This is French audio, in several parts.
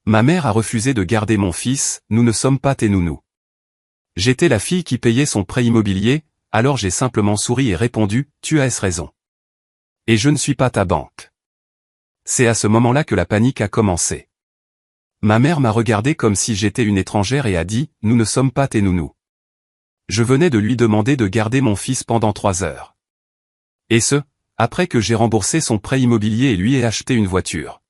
Ma mère a refusé de garder mon fils, nous ne sommes pas tes nounous. J'étais la fille qui payait son prêt immobilier, alors j'ai simplement souri et répondu, tu as raison. Et je ne suis pas ta banque. C'est à ce moment-là que la panique a commencé. Ma mère m'a regardé comme si j'étais une étrangère et a dit, nous ne sommes pas tes nounous. Je venais de lui demander de garder mon fils pendant 3 heures. Et ce, après que j'ai remboursé son prêt immobilier et lui ai acheté une voiture.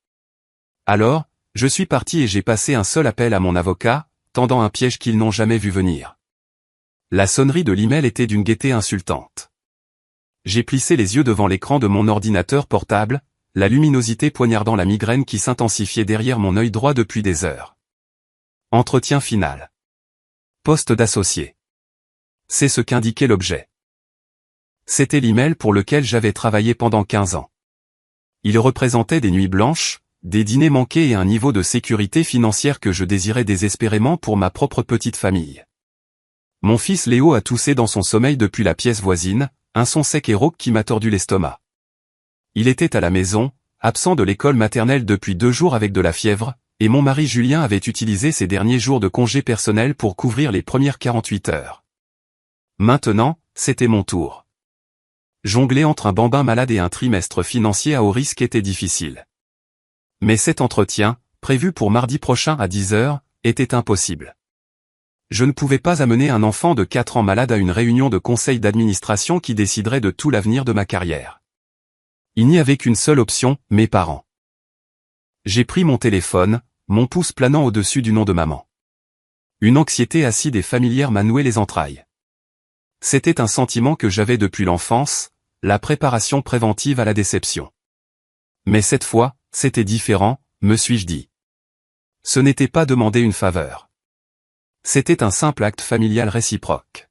Alors, je suis parti et j'ai passé un seul appel à mon avocat, tendant un piège qu'ils n'ont jamais vu venir. La sonnerie de l'email était d'une gaieté insultante. J'ai plissé les yeux devant l'écran de mon ordinateur portable, la luminosité poignardant la migraine qui s'intensifiait derrière mon œil droit depuis des heures. Entretien final. Poste d'associé. C'est ce qu'indiquait l'objet. C'était l'email pour lequel j'avais travaillé pendant 15 ans. Il représentait des nuits blanches, des dîners manqués et un niveau de sécurité financière que je désirais désespérément pour ma propre petite famille. Mon fils Léo a toussé dans son sommeil depuis la pièce voisine, un son sec et rauque qui m'a tordu l'estomac. Il était à la maison, absent de l'école maternelle depuis 2 jours avec de la fièvre, et mon mari Julien avait utilisé ses derniers jours de congé personnel pour couvrir les premières 48 heures. Maintenant, c'était mon tour. Jongler entre un bambin malade et un trimestre financier à haut risque était difficile. Mais cet entretien, prévu pour mardi prochain à 10 heures, était impossible. Je ne pouvais pas amener un enfant de 4 ans malade à une réunion de conseil d'administration qui déciderait de tout l'avenir de ma carrière. Il n'y avait qu'une seule option, mes parents. J'ai pris mon téléphone, mon pouce planant au-dessus du nom de maman. Une anxiété acide et familière m'a noué les entrailles. C'était un sentiment que j'avais depuis l'enfance, la préparation préventive à la déception. Mais cette fois, c'était différent, me suis-je dit. Ce n'était pas demander une faveur. C'était un simple acte familial réciproque.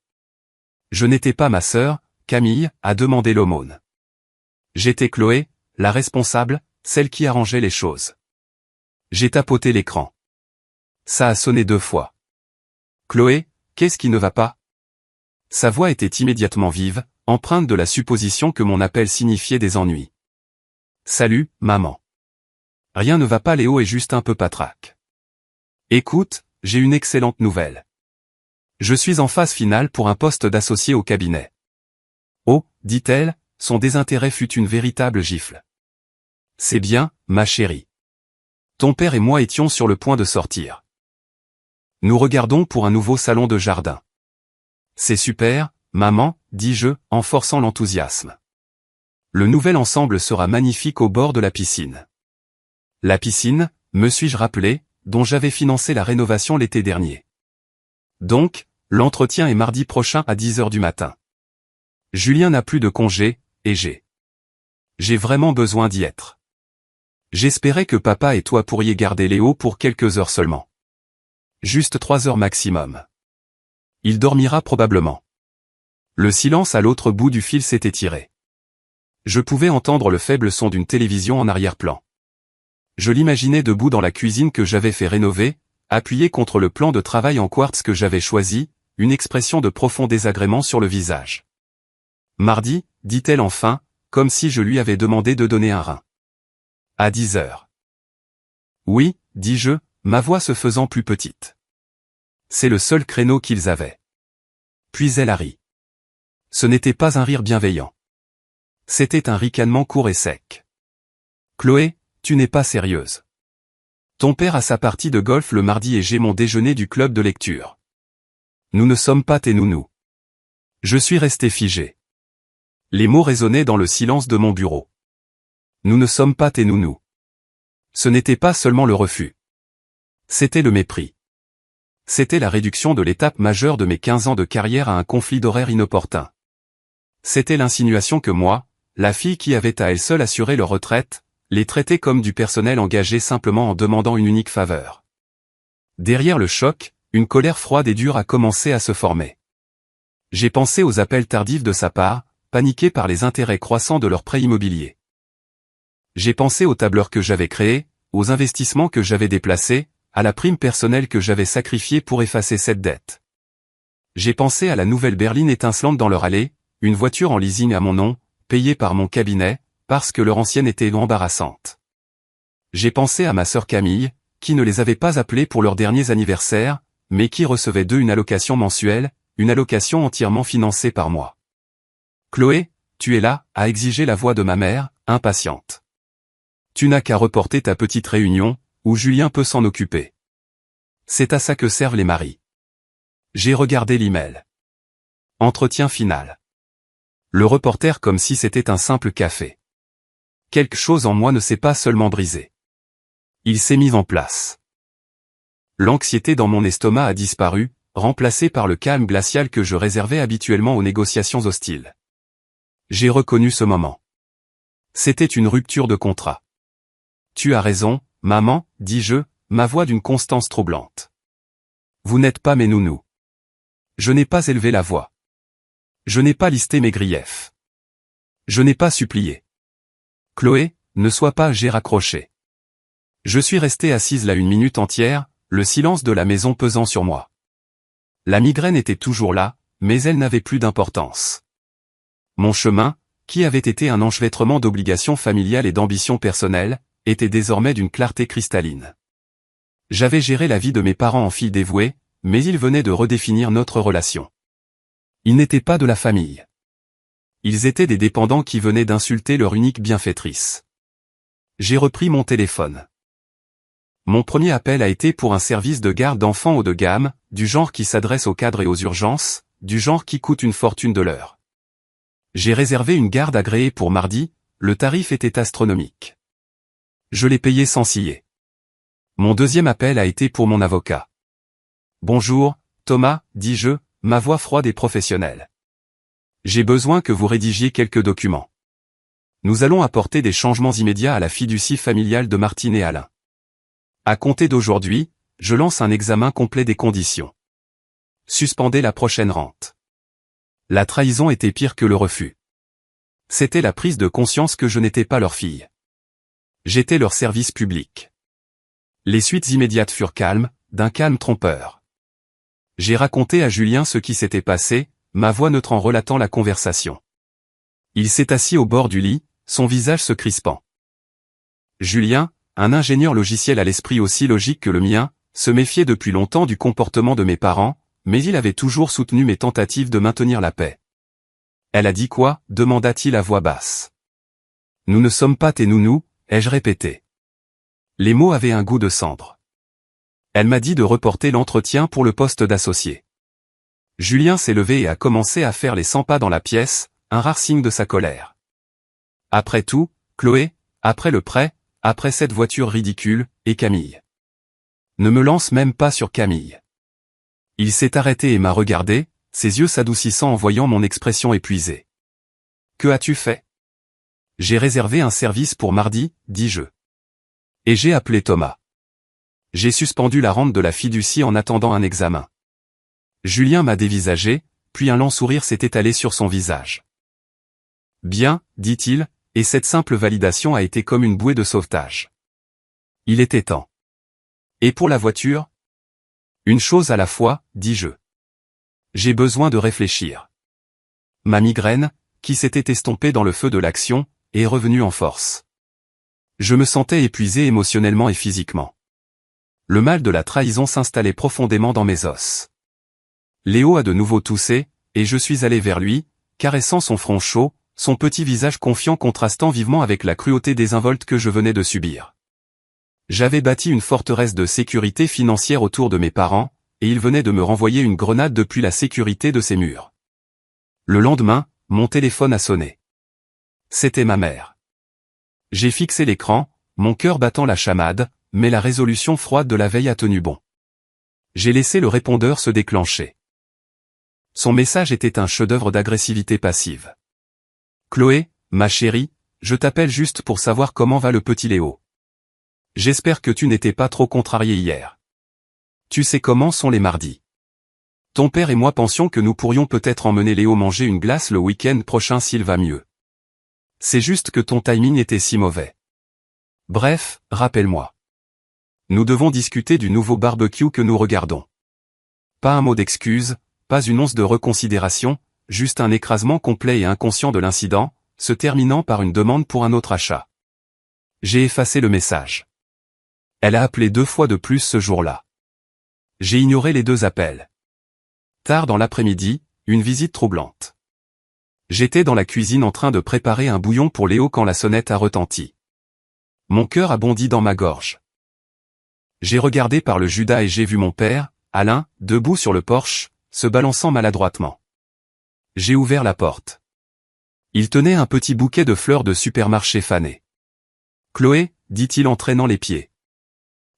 Je n'étais pas ma sœur, Camille, à demander l'aumône. J'étais Chloé, la responsable, celle qui arrangeait les choses. J'ai tapoté l'écran. Ça a sonné 2 fois. Chloé, qu'est-ce qui ne va pas? Sa voix était immédiatement vive, empreinte de la supposition que mon appel signifiait des ennuis. Salut, maman. Rien ne va pas, Léo est juste un peu patraque. Écoute, j'ai une excellente nouvelle. Je suis en phase finale pour un poste d'associé au cabinet. Oh, dit-elle, son désintérêt fut une véritable gifle. C'est bien, ma chérie. Ton père et moi étions sur le point de sortir. Nous regardons pour un nouveau salon de jardin. C'est super, maman, dis-je, en forçant l'enthousiasme. Le nouvel ensemble sera magnifique au bord de la piscine. La piscine, me suis-je rappelé, dont j'avais financé la rénovation l'été dernier. Donc, l'entretien est mardi prochain à 10 heures du matin. Julien n'a plus de congé, et j'ai vraiment besoin d'y être. J'espérais que papa et toi pourriez garder Léo pour quelques heures seulement. Juste 3 heures maximum. Il dormira probablement. Le silence à l'autre bout du fil s'est étiré. Je pouvais entendre le faible son d'une télévision en arrière-plan. Je l'imaginais debout dans la cuisine que j'avais fait rénover, appuyé contre le plan de travail en quartz que j'avais choisi, une expression de profond désagrément sur le visage. Mardi, dit-elle enfin, comme si je lui avais demandé de donner un rein. À 10 heures. Oui, dis-je, ma voix se faisant plus petite. C'est le seul créneau qu'ils avaient. Puis elle a ri. Ce n'était pas un rire bienveillant. C'était un ricanement court et sec. Chloé, tu n'es pas sérieuse. Ton père a sa partie de golf le mardi et j'ai mon déjeuner du club de lecture. Nous ne sommes pas tes nounous. Je suis resté figé. Les mots résonnaient dans le silence de mon bureau. Nous ne sommes pas tes nounous. Ce n'était pas seulement le refus. C'était le mépris. C'était la réduction de l'étape majeure de mes 15 ans de carrière à un conflit d'horaires inopportun. C'était l'insinuation que moi, la fille qui avait à elle seule assuré leur retraite, les traitait comme du personnel engagé simplement en demandant une unique faveur. Derrière le choc, une colère froide et dure a commencé à se former. J'ai pensé aux appels tardifs de sa part, paniqué par les intérêts croissants de leur prêt immobilier. J'ai pensé aux tableurs que j'avais créés, aux investissements que j'avais déplacés, à la prime personnelle que j'avais sacrifiée pour effacer cette dette. J'ai pensé à la nouvelle berline étincelante dans leur allée, une voiture en leasing à mon nom, payée par mon cabinet, parce que leur ancienne était embarrassante. J'ai pensé à ma sœur Camille, qui ne les avait pas appelés pour leurs derniers anniversaires, mais qui recevaient d'eux une allocation mensuelle, une allocation entièrement financée par moi. Chloé, tu es là, a exigé la voix de ma mère, impatiente. Tu n'as qu'à reporter ta petite réunion, où Julien peut s'en occuper. C'est à ça que servent les maris. J'ai regardé l'email. Entretien final. Le reporter comme si c'était un simple café. Quelque chose en moi ne s'est pas seulement brisé. Il s'est mis en place. L'anxiété dans mon estomac a disparu, remplacée par le calme glacial que je réservais habituellement aux négociations hostiles. J'ai reconnu ce moment. C'était une rupture de contrat. Tu as raison, maman, dis-je, ma voix d'une constance troublante. Vous n'êtes pas mes nounous. Je n'ai pas élevé la voix. Je n'ai pas listé mes griefs. Je n'ai pas supplié. Chloé, ne sois pas, j'ai raccroché. Je suis resté assise là une minute entière, le silence de la maison pesant sur moi. La migraine était toujours là, mais elle n'avait plus d'importance. Mon chemin, qui avait été un enchevêtrement d'obligations familiales et d'ambitions personnelles, était désormais d'une clarté cristalline. J'avais géré la vie de mes parents en fille dévouée, mais ils venaient de redéfinir notre relation. Ils n'étaient pas de la famille. Ils étaient des dépendants qui venaient d'insulter leur unique bienfaitrice. J'ai repris mon téléphone. Mon premier appel a été pour un service de garde d'enfants haut de gamme, du genre qui s'adresse aux cadres et aux urgences, du genre qui coûte une fortune de l'heure. J'ai réservé une garde agréée pour mardi, le tarif était astronomique. Je l'ai payé sans ciller. Mon deuxième appel a été pour mon avocat. Bonjour, Thomas, dis-je, ma voix froide et professionnelle. J'ai besoin que vous rédigiez quelques documents. Nous allons apporter des changements immédiats à la fiducie familiale de Martine et Alain. À compter d'aujourd'hui, je lance un examen complet des conditions. Suspendez la prochaine rente. La trahison était pire que le refus. C'était la prise de conscience que je n'étais pas leur fille. J'étais leur service public. Les suites immédiates furent calmes, d'un calme trompeur. J'ai raconté à Julien ce qui s'était passé, ma voix neutre en relatant la conversation. Il s'est assis au bord du lit, son visage se crispant. Julien, un ingénieur logiciel à l'esprit aussi logique que le mien, se méfiait depuis longtemps du comportement de mes parents, mais il avait toujours soutenu mes tentatives de maintenir la paix. Elle a dit quoi? Demanda-t-il à voix basse. Nous ne sommes pas tes nounous, ai-je répété. Les mots avaient un goût de cendre. Elle m'a dit de reporter l'entretien pour le poste d'associé. Julien s'est levé et a commencé à faire les 100 pas dans la pièce, un rare signe de sa colère. Après tout, Chloé, après le prêt, après cette voiture ridicule, et Camille. Ne me lance même pas sur Camille. Il s'est arrêté et m'a regardé, ses yeux s'adoucissant en voyant mon expression épuisée. Que as-tu fait? J'ai réservé un service pour mardi, dis-je. Et j'ai appelé Thomas. J'ai suspendu la rente de la fiducie en attendant un examen. Julien m'a dévisagé, puis un lent sourire s'est étalé sur son visage. Bien, dit-il, et cette simple validation a été comme une bouée de sauvetage. Il était temps. Et pour la voiture? Une chose à la fois, dis-je. J'ai besoin de réfléchir. Ma migraine, qui s'était estompée dans le feu de l'action, est revenue en force. Je me sentais épuisé émotionnellement et physiquement. Le mal de la trahison s'installait profondément dans mes os. Léo a de nouveau toussé, et je suis allé vers lui, caressant son front chaud, son petit visage confiant contrastant vivement avec la cruauté désinvolte que je venais de subir. J'avais bâti une forteresse de sécurité financière autour de mes parents, et ils venaient de me renvoyer une grenade depuis la sécurité de ces murs. Le lendemain, mon téléphone a sonné. C'était ma mère. J'ai fixé l'écran, mon cœur battant la chamade, mais la résolution froide de la veille a tenu bon. J'ai laissé le répondeur se déclencher. Son message était un chef-d'œuvre d'agressivité passive. Chloé, ma chérie, je t'appelle juste pour savoir comment va le petit Léo. J'espère que tu n'étais pas trop contrarié hier. Tu sais comment sont les mardis. Ton père et moi pensions que nous pourrions peut-être emmener Léo manger une glace le week-end prochain s'il va mieux. C'est juste que ton timing était si mauvais. Bref, rappelle-moi. Nous devons discuter du nouveau barbecue que nous regardons. Pas un mot d'excuse, pas une once de reconsidération, juste un écrasement complet et inconscient de l'incident, se terminant par une demande pour un autre achat. J'ai effacé le message. Elle a appelé 2 fois de plus ce jour-là. J'ai ignoré les 2 appels. Tard dans l'après-midi, une visite troublante. J'étais dans la cuisine en train de préparer un bouillon pour Léo quand la sonnette a retenti. Mon cœur a bondi dans ma gorge. J'ai regardé par le Judas et j'ai vu mon père, Alain, debout sur le porche, se balançant maladroitement. J'ai ouvert la porte. Il tenait un petit bouquet de fleurs de supermarché fanées. « Chloé » dit-il en traînant les pieds.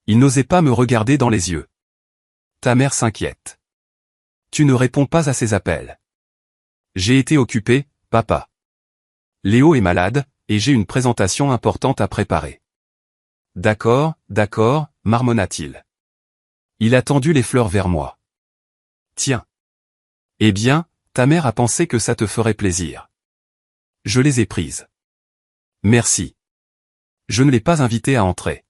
Il n'osait pas me regarder dans les yeux. « Ta mère s'inquiète. Tu ne réponds pas à ses appels. » J'ai été occupé, papa. Léo est malade, et j'ai une présentation importante à préparer. D'accord, marmonna-t-il. Il a tendu les fleurs vers moi. Tiens. Eh bien, ta mère a pensé que ça te ferait plaisir. Je les ai prises. Merci. Je ne l'ai pas invité à entrer.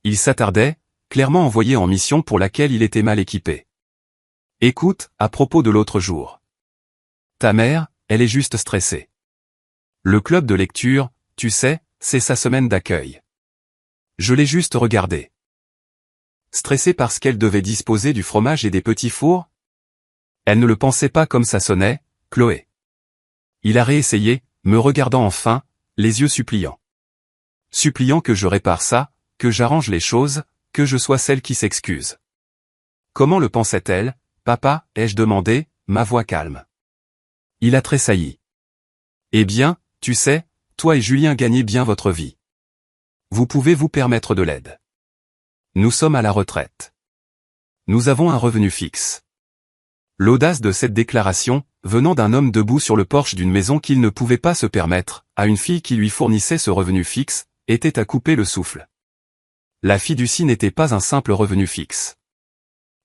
Il s'attardait, clairement envoyé en mission pour laquelle il était mal équipé. Écoute, à propos de l'autre jour. Ta mère, elle est juste stressée. Le club de lecture, tu sais, c'est sa semaine d'accueil. Je l'ai juste regardée. Stressée parce qu'elle devait disposer du fromage et des petits fours? Elle ne le pensait pas comme ça sonnait, Chloé. Il a réessayé, me regardant enfin, les yeux suppliants. Suppliant que je répare ça, que j'arrange les choses, que je sois celle qui s'excuse. Comment le pensait-elle, papa, ai-je demandé, ma voix calme. Il a tressailli. Eh bien, tu sais, toi et Julien gagnez bien votre vie. Vous pouvez vous permettre de l'aide. Nous sommes à la retraite. Nous avons un revenu fixe. L'audace de cette déclaration, venant d'un homme debout sur le porche d'une maison qu'il ne pouvait pas se permettre, à une fille qui lui fournissait ce revenu fixe, était à couper le souffle. La fiducie n'était pas un simple revenu fixe.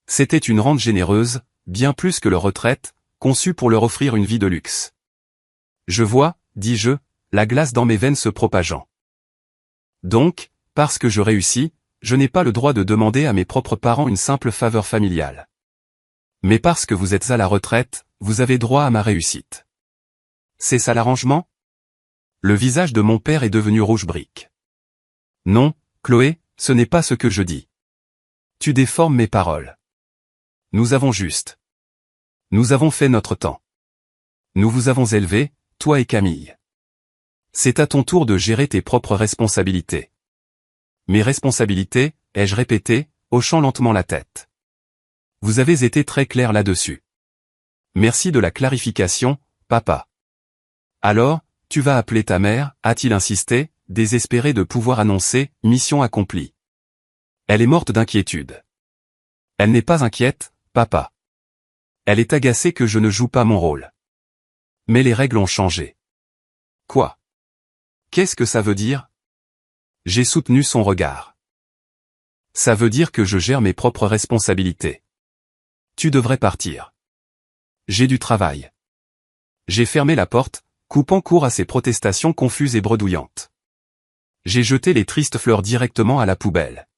C'était une rente généreuse, bien plus que leur retraite, conçue pour leur offrir une vie de luxe. Je vois, dis-je, la glace dans mes veines se propageant. Donc, parce que je réussis, je n'ai pas le droit de demander à mes propres parents une simple faveur familiale. Mais parce que vous êtes à la retraite, vous avez droit à ma réussite. C'est ça l'arrangement? Le visage de mon père est devenu rouge brique. Non, Chloé, ce n'est pas ce que je dis. Tu déformes mes paroles. Nous avons fait notre temps. Nous vous avons élevé, toi et Camille. C'est à ton tour de gérer tes propres responsabilités. Mes responsabilités, ai-je répété, hochant lentement la tête. Vous avez été très clair là-dessus. Merci de la clarification, papa. Alors, tu vas appeler ta mère, a-t-il insisté, désespéré de pouvoir annoncer, mission accomplie. Elle est morte d'inquiétude. Elle n'est pas inquiète, papa. Elle est agacée que je ne joue pas mon rôle. Mais les règles ont changé. Quoi? Qu'est-ce que ça veut dire? J'ai soutenu son regard. Ça veut dire que je gère mes propres responsabilités. Tu devrais partir. J'ai du travail. J'ai fermé la porte, coupant court à ces protestations confuses et bredouillantes. J'ai jeté les tristes fleurs directement à la poubelle.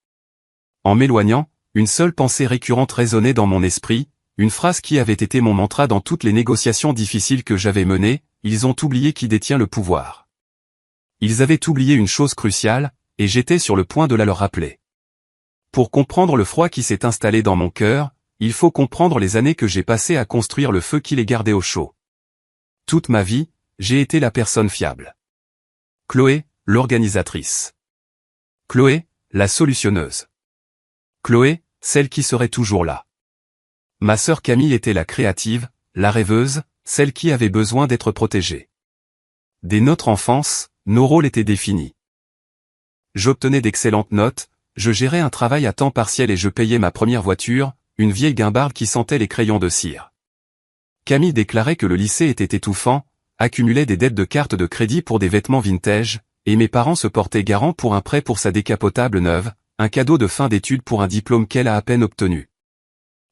En m'éloignant, une seule pensée récurrente résonnait dans mon esprit, une phrase qui avait été mon mantra dans toutes les négociations difficiles que j'avais menées, ils ont oublié qui détient le pouvoir. Ils avaient oublié une chose cruciale, et j'étais sur le point de la leur rappeler. Pour comprendre le froid qui s'est installé dans mon cœur, il faut comprendre les années que j'ai passées à construire le feu qui les gardait au chaud. Toute ma vie, j'ai été la personne fiable. Chloé, l'organisatrice. Chloé, la solutionneuse. Chloé, celle qui serait toujours là. Ma sœur Camille était la créative, la rêveuse, celle qui avait besoin d'être protégée. Dès notre enfance, nos rôles étaient définis. J'obtenais d'excellentes notes, je gérais un travail à temps partiel et je payais ma première voiture, une vieille guimbarde qui sentait les crayons de cire. Camille déclarait que le lycée était étouffant, accumulait des dettes de cartes de crédit pour des vêtements vintage, et mes parents se portaient garant pour un prêt pour sa décapotable neuve, un cadeau de fin d'études pour un diplôme qu'elle a à peine obtenu.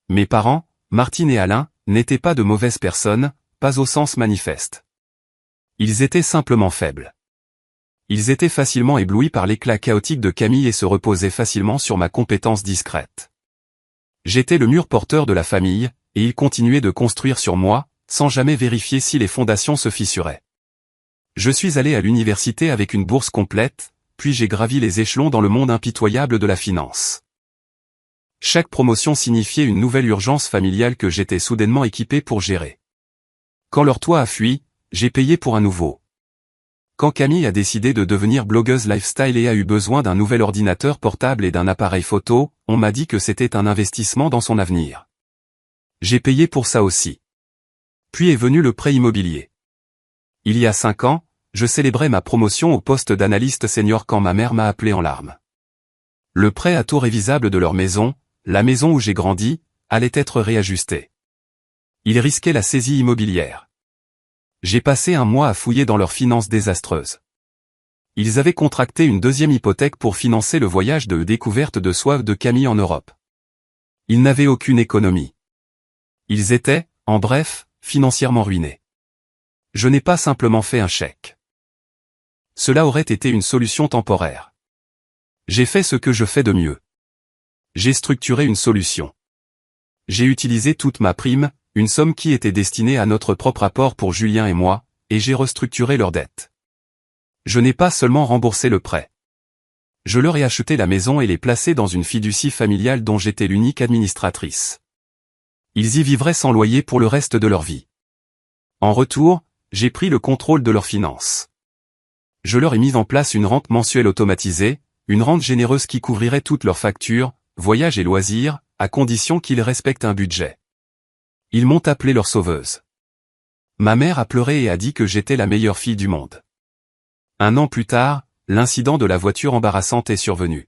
Mes parents, Martine et Alain, n'étaient pas de mauvaises personnes, pas au sens manifeste. Ils étaient simplement faibles. Ils étaient facilement éblouis par l'éclat chaotique de Camille et se reposaient facilement sur ma compétence discrète. J'étais le mur porteur de la famille, et ils continuaient de construire sur moi, sans jamais vérifier si les fondations se fissuraient. Je suis allé à l'université avec une bourse complète, puis j'ai gravi les échelons dans le monde impitoyable de la finance. Chaque promotion signifiait une nouvelle urgence familiale que j'étais soudainement équipé pour gérer. Quand leur toit a fui, j'ai payé pour un nouveau. Quand Camille a décidé de devenir blogueuse lifestyle et a eu besoin d'un nouvel ordinateur portable et d'un appareil photo, on m'a dit que c'était un investissement dans son avenir. J'ai payé pour ça aussi. Puis est venu le prêt immobilier. Il y a 5 ans, je célébrais ma promotion au poste d'analyste senior quand ma mère m'a appelé en larmes. Le prêt à taux révisable de leur maison, la maison où j'ai grandi, allait être réajusté. Il risquait la saisie immobilière. J'ai passé un mois à fouiller dans leurs finances désastreuses. Ils avaient contracté une deuxième hypothèque pour financer le voyage de découverte de soif de Camille en Europe. Ils n'avaient aucune économie. Ils étaient, en bref, financièrement ruinés. Je n'ai pas simplement fait un chèque. Cela aurait été une solution temporaire. J'ai fait ce que je fais de mieux. J'ai structuré une solution. J'ai utilisé toute ma prime, une somme qui était destinée à notre propre apport pour Julien et moi, et j'ai restructuré leurs dettes. Je n'ai pas seulement remboursé le prêt. Je leur ai acheté la maison et les placé dans une fiducie familiale dont j'étais l'unique administratrice. Ils y vivraient sans loyer pour le reste de leur vie. En retour, j'ai pris le contrôle de leurs finances. Je leur ai mis en place une rente mensuelle automatisée, une rente généreuse qui couvrirait toutes leurs factures, voyages et loisirs, à condition qu'ils respectent un budget. Ils m'ont appelé leur sauveuse. Ma mère a pleuré et a dit que j'étais la meilleure fille du monde. 1 an plus tard, l'incident de la voiture embarrassante est survenu.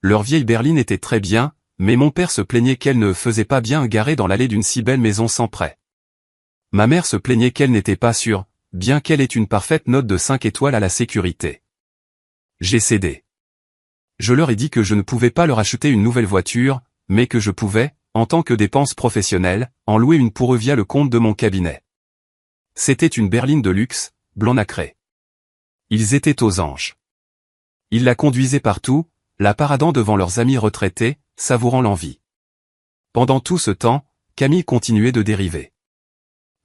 Leur vieille berline était très bien, mais mon père se plaignait qu'elle ne faisait pas bien garée dans l'allée d'une si belle maison sans prêt. Ma mère se plaignait qu'elle n'était pas sûre, bien qu'elle ait une parfaite note de 5 étoiles à la sécurité. J'ai cédé. Je leur ai dit que je ne pouvais pas leur acheter une nouvelle voiture, mais que je pouvais, en tant que dépense professionnelle, en louer une pour eux via le compte de mon cabinet. C'était une berline de luxe, blanc nacré. Ils étaient aux anges. Ils la conduisaient partout, la paradant devant leurs amis retraités, savourant l'envie. Pendant tout ce temps, Camille continuait de dériver.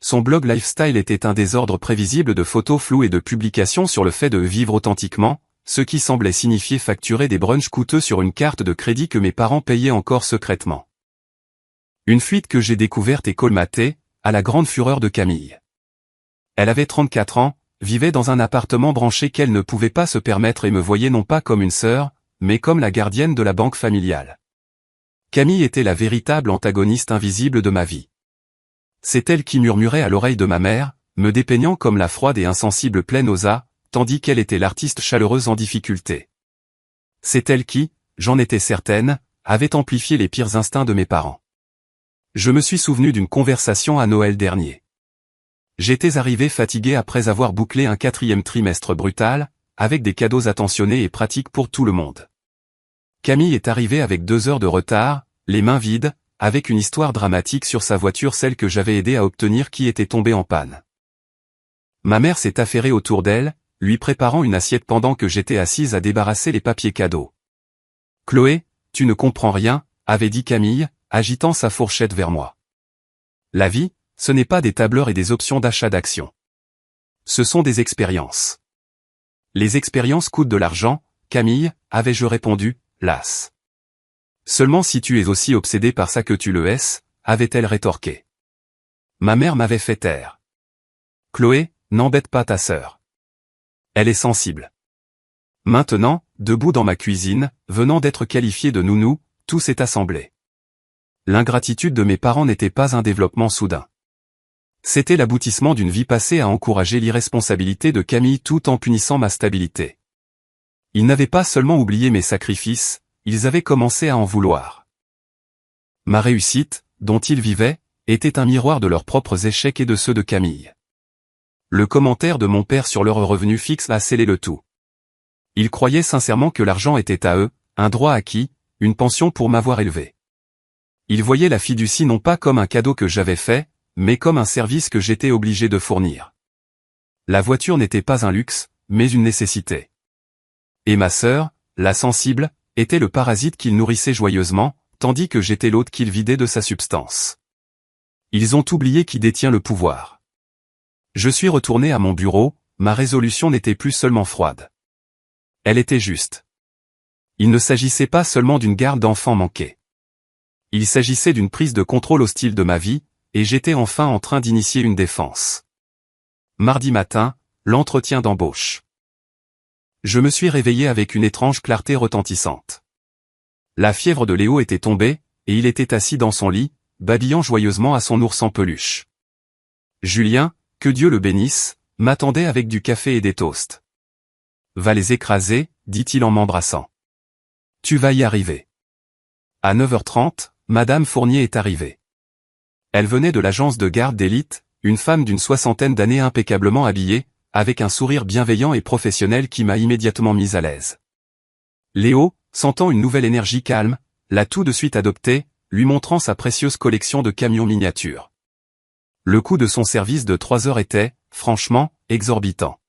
Son blog lifestyle était un désordre prévisible de photos floues et de publications sur le fait de vivre authentiquement, ce qui semblait signifier facturer des brunchs coûteux sur une carte de crédit que mes parents payaient encore secrètement. Une fuite que j'ai découverte et colmatée, à la grande fureur de Camille. Elle avait 34 ans, vivait dans un appartement branché qu'elle ne pouvait pas se permettre et me voyait non pas comme une sœur, mais comme la gardienne de la banque familiale. Camille était la véritable antagoniste invisible de ma vie. C'est elle qui murmurait à l'oreille de ma mère, me dépeignant comme la froide et insensible pleine aux as, tandis qu'elle était l'artiste chaleureuse en difficulté. C'est elle qui, j'en étais certaine, avait amplifié les pires instincts de mes parents. Je me suis souvenu d'une conversation à Noël dernier. J'étais arrivé fatigué après avoir bouclé un 4e trimestre brutal, avec des cadeaux attentionnés et pratiques pour tout le monde. Camille est arrivée avec 2 heures de retard, les mains vides, avec une histoire dramatique sur sa voiture, celle que j'avais aidé à obtenir qui était tombée en panne. Ma mère s'est affairée autour d'elle, lui préparant une assiette pendant que j'étais assise à débarrasser les papiers cadeaux. « Chloé, tu ne comprends rien », avait dit Camille, agitant sa fourchette vers moi. La vie, ce n'est pas des tableurs et des options d'achat d'actions. Ce sont des expériences. Les expériences coûtent de l'argent, Camille, avais-je répondu, lasse. Seulement si tu es aussi obsédé par ça que tu le es, avait-elle rétorqué. Ma mère m'avait fait taire. Chloé, n'embête pas ta sœur. Elle est sensible. Maintenant, debout dans ma cuisine, venant d'être qualifié de nounou, tout s'est assemblé. L'ingratitude de mes parents n'était pas un développement soudain. C'était l'aboutissement d'une vie passée à encourager l'irresponsabilité de Camille tout en punissant ma stabilité. Ils n'avaient pas seulement oublié mes sacrifices, ils avaient commencé à en vouloir. Ma réussite, dont ils vivaient, était un miroir de leurs propres échecs et de ceux de Camille. Le commentaire de mon père sur leur revenu fixe a scellé le tout. Ils croyaient sincèrement que l'argent était à eux, un droit acquis, une pension pour m'avoir élevé. Ils voyaient la fiducie non pas comme un cadeau que j'avais fait, mais comme un service que j'étais obligé de fournir. La voiture n'était pas un luxe, mais une nécessité. Et ma sœur, la sensible, était le parasite qu'ils nourrissaient joyeusement, tandis que j'étais l'hôte qu'ils vidaient de sa substance. Ils ont oublié qui détient le pouvoir. Je suis retourné à mon bureau, ma résolution n'était plus seulement froide. Elle était juste. Il ne s'agissait pas seulement d'une garde d'enfants manquée. Il s'agissait d'une prise de contrôle hostile de ma vie, et j'étais enfin en train d'initier une défense. Mardi matin, l'entretien d'embauche. Je me suis réveillé avec une étrange clarté retentissante. La fièvre de Léo était tombée, et il était assis dans son lit, babillant joyeusement à son ours en peluche. Julien, que Dieu le bénisse, m'attendait avec du café et des toasts. « Va les écraser », dit-il en m'embrassant. « Tu vas y arriver. » À 9h30, Madame Fournier est arrivée. Elle venait de l'agence de garde d'élite, une femme d'une soixantaine d'années impeccablement habillée, avec un sourire bienveillant et professionnel qui m'a immédiatement mis à l'aise. Léo, sentant une nouvelle énergie calme, l'a tout de suite adoptée, lui montrant sa précieuse collection de camions miniatures. Le coût de son service de 3 heures était, franchement, exorbitant.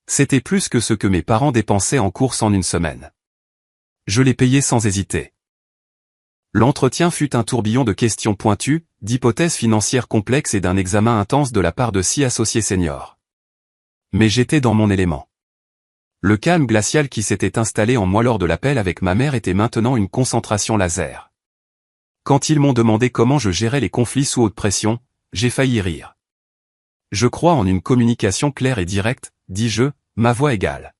C'était plus que ce que mes parents dépensaient en courses en une semaine. Je l'ai payé sans hésiter. L'entretien fut un tourbillon de questions pointues, d'hypothèses financières complexes et d'un examen intense de la part de 6 associés seniors. Mais j'étais dans mon élément. Le calme glacial qui s'était installé en moi lors de l'appel avec ma mère était maintenant une concentration laser. Quand ils m'ont demandé comment je gérais les conflits sous haute pression, j'ai failli rire. Je crois en une communication claire et directe, dis-je, ma voix égale.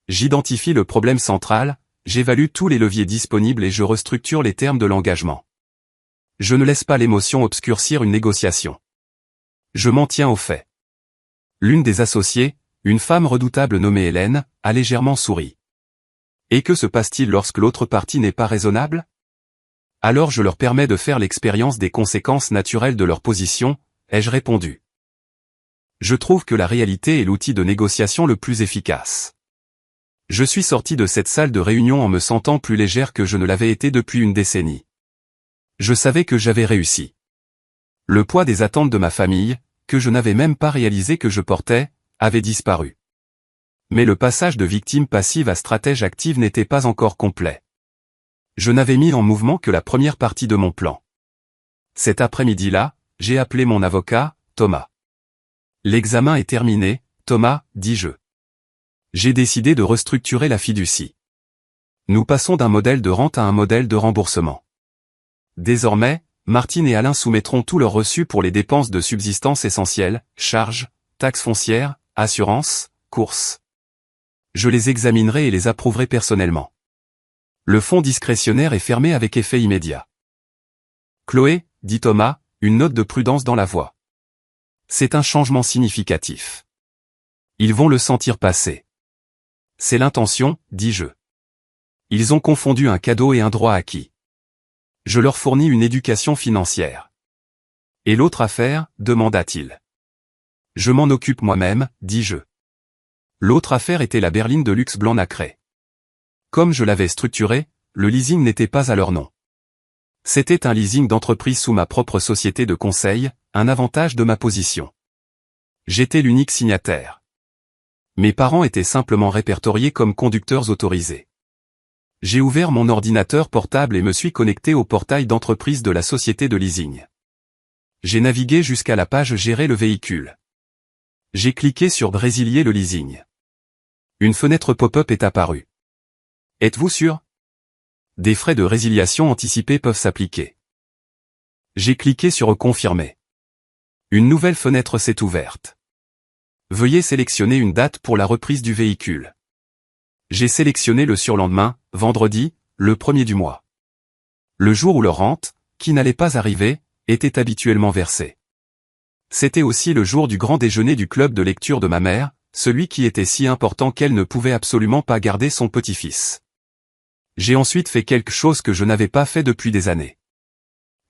J'identifie le problème central, j'évalue tous les leviers disponibles et je restructure les termes de l'engagement. Je ne laisse pas l'émotion obscurcir une négociation. Je m'en tiens aux faits. L'une des associées, une femme redoutable nommée Hélène, a légèrement souri. Et que se passe-t-il lorsque l'autre partie n'est pas raisonnable? Alors je leur permets de faire l'expérience des conséquences naturelles de leur position, ai-je répondu. Je trouve que la réalité est l'outil de négociation le plus efficace. Je suis sorti de cette salle de réunion en me sentant plus légère que je ne l'avais été depuis une décennie. Je savais que j'avais réussi. Le poids des attentes de ma famille, que je n'avais même pas réalisé que je portais, avait disparu. Mais le passage de victime passive à stratège active n'était pas encore complet. Je n'avais mis en mouvement que la première partie de mon plan. Cet après-midi-là, j'ai appelé mon avocat, Thomas. L'examen est terminé, Thomas, dis-je. J'ai décidé de restructurer la fiducie. Nous passons d'un modèle de rente à un modèle de remboursement. Désormais, Martine et Alain soumettront tous leurs reçus pour les dépenses de subsistance essentielles, charges, taxes foncières, assurances, courses. Je les examinerai et les approuverai personnellement. Le fonds discrétionnaire est fermé avec effet immédiat. Chloé, dit Thomas, une note de prudence dans la voix. C'est un changement significatif. Ils vont le sentir passer. C'est l'intention, dis-je. Ils ont confondu un cadeau et un droit acquis. Je leur fournis une éducation financière. Et l'autre affaire, demanda-t-il. Je m'en occupe moi-même, dis-je. L'autre affaire était la berline de luxe blanc nacré. Comme je l'avais structuré, le leasing n'était pas à leur nom. C'était un leasing d'entreprise sous ma propre société de conseil, un avantage de ma position. J'étais l'unique signataire. Mes parents étaient simplement répertoriés comme conducteurs autorisés. J'ai ouvert mon ordinateur portable et me suis connecté au portail d'entreprise de la société de leasing. J'ai navigué jusqu'à la page Gérer le véhicule. J'ai cliqué sur Résilier le leasing. Une fenêtre pop-up est apparue. Êtes-vous sûr? Des frais de résiliation anticipés peuvent s'appliquer. J'ai cliqué sur Confirmer. Une nouvelle fenêtre s'est ouverte. Veuillez sélectionner une date pour la reprise du véhicule. J'ai sélectionné le surlendemain, vendredi, le 1er du mois. Le jour où leur rente, qui n'allait pas arriver, était habituellement versée. C'était aussi le jour du grand déjeuner du club de lecture de ma mère, celui qui était si important qu'elle ne pouvait absolument pas garder son petit-fils. J'ai ensuite fait quelque chose que je n'avais pas fait depuis des années.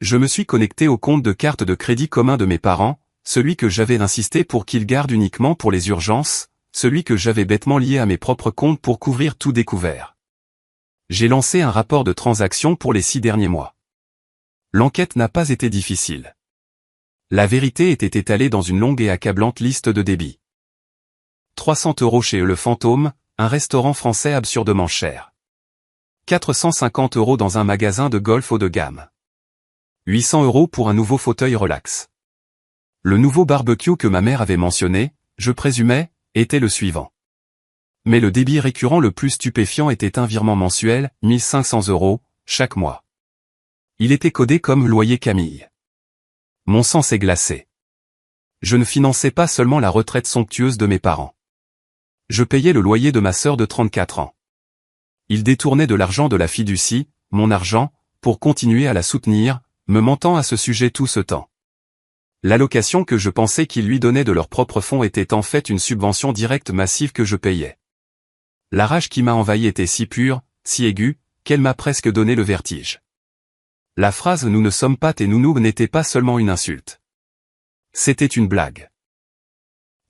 Je me suis connecté au compte de carte de crédit commun de mes parents, celui que j'avais insisté pour qu'ils gardent uniquement pour les urgences, celui que j'avais bêtement lié à mes propres comptes pour couvrir tout découvert. J'ai lancé un rapport de transaction pour les 6 derniers mois. L'enquête n'a pas été difficile. La vérité était étalée dans une longue et accablante liste de débits. 300 € chez Le Fantôme, un restaurant français absurdement cher. 450 € dans un magasin de golf haut de gamme. 800 € pour un nouveau fauteuil relax. Le nouveau barbecue que ma mère avait mentionné, je présumais, était le suivant. Mais le débit récurrent le plus stupéfiant était un virement mensuel, 1500 €, chaque mois. Il était codé comme loyer Camille. Mon sang s'est glacé. Je ne finançais pas seulement la retraite somptueuse de mes parents. Je payais le loyer de ma sœur de 34 ans. Il détournait de l'argent de la fiducie, mon argent, pour continuer à la soutenir, me mentant à ce sujet tout ce temps. L'allocation que je pensais qu'ils lui donnaient de leurs propres fonds était en fait une subvention directe massive que je payais. La rage qui m'a envahi était si pure, si aiguë, qu'elle m'a presque donné le vertige. La phrase « nous ne sommes pas tes nounous » n'était pas seulement une insulte. C'était une blague.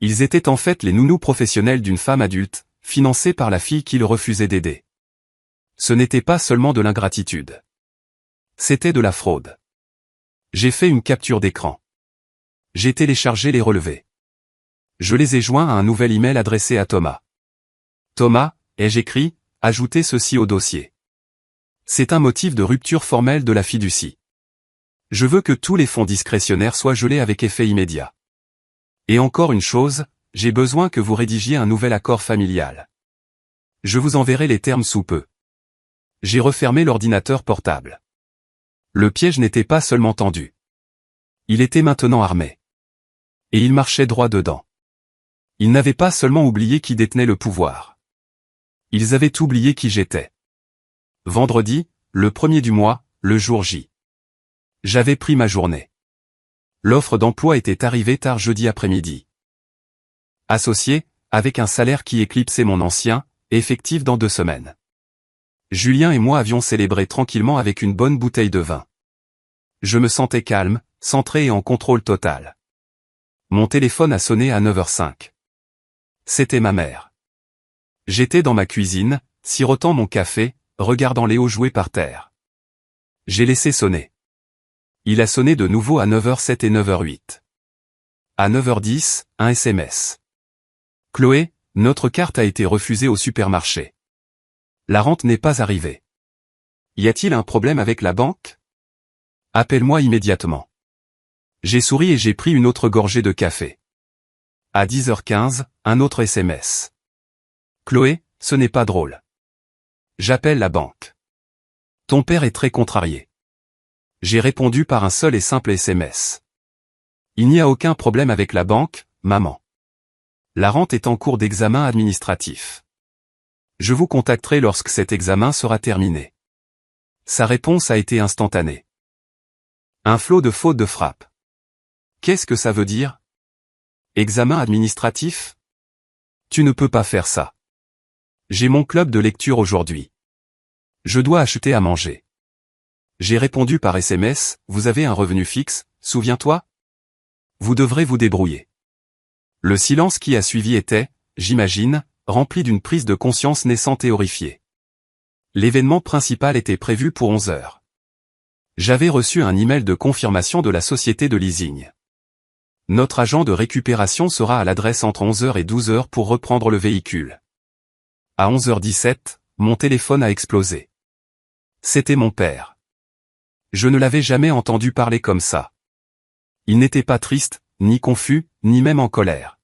Ils étaient en fait les nounous professionnels d'une femme adulte, financés par la fille qu'ils refusaient d'aider. Ce n'était pas seulement de l'ingratitude. C'était de la fraude. J'ai fait une capture d'écran. J'ai téléchargé les relevés. Je les ai joints à un nouvel email adressé à Thomas. Thomas, ai-je écrit, ajoutez ceci au dossier. C'est un motif de rupture formelle de la fiducie. Je veux que tous les fonds discrétionnaires soient gelés avec effet immédiat. Et encore une chose, j'ai besoin que vous rédigiez un nouvel accord familial. Je vous enverrai les termes sous peu. J'ai refermé l'ordinateur portable. Le piège n'était pas seulement tendu. Il était maintenant armé. Et il marchait droit dedans. Ils n'avaient pas seulement oublié qui détenait le pouvoir. Ils avaient oublié qui j'étais. Vendredi, le 1er du mois, le jour J. J'avais pris ma journée. L'offre d'emploi était arrivée tard jeudi après-midi. Associé, avec un salaire qui éclipsait mon ancien, effectif dans 2 semaines. Julien et moi avions célébré tranquillement avec une bonne bouteille de vin. Je me sentais calme, centré et en contrôle total. Mon téléphone a sonné à 9h05. C'était ma mère. J'étais dans ma cuisine, sirotant mon café, regardant Léo jouer par terre. J'ai laissé sonner. Il a sonné de nouveau à 9h07 et 9h08. À 9h10, un SMS. Chloé, notre carte a été refusée au supermarché. La rente n'est pas arrivée. Y a-t-il un problème avec la banque? Appelle-moi immédiatement. J'ai souri et j'ai pris une autre gorgée de café. À 10h15, un autre SMS. Chloé, ce n'est pas drôle. J'appelle la banque. Ton père est très contrarié. J'ai répondu par un seul et simple SMS. Il n'y a aucun problème avec la banque, maman. La rente est en cours d'examen administratif. Je vous contacterai lorsque cet examen sera terminé. Sa réponse a été instantanée. Un flot de fautes de frappe. Qu'est-ce que ça veut dire? Examen administratif? Tu ne peux pas faire ça. J'ai mon club de lecture aujourd'hui. Je dois acheter à manger. J'ai répondu par SMS, vous avez un revenu fixe, souviens-toi? Vous devrez vous débrouiller. Le silence qui a suivi était, j'imagine, rempli d'une prise de conscience naissante et horrifiée. L'événement principal était prévu pour 11h. J'avais reçu un email de confirmation de la société de leasing. Notre agent de récupération sera à l'adresse entre 11h et 12h pour reprendre le véhicule. À 11h17, mon téléphone a explosé. C'était mon père. Je ne l'avais jamais entendu parler comme ça. Il n'était pas triste, ni confus, ni même en colère.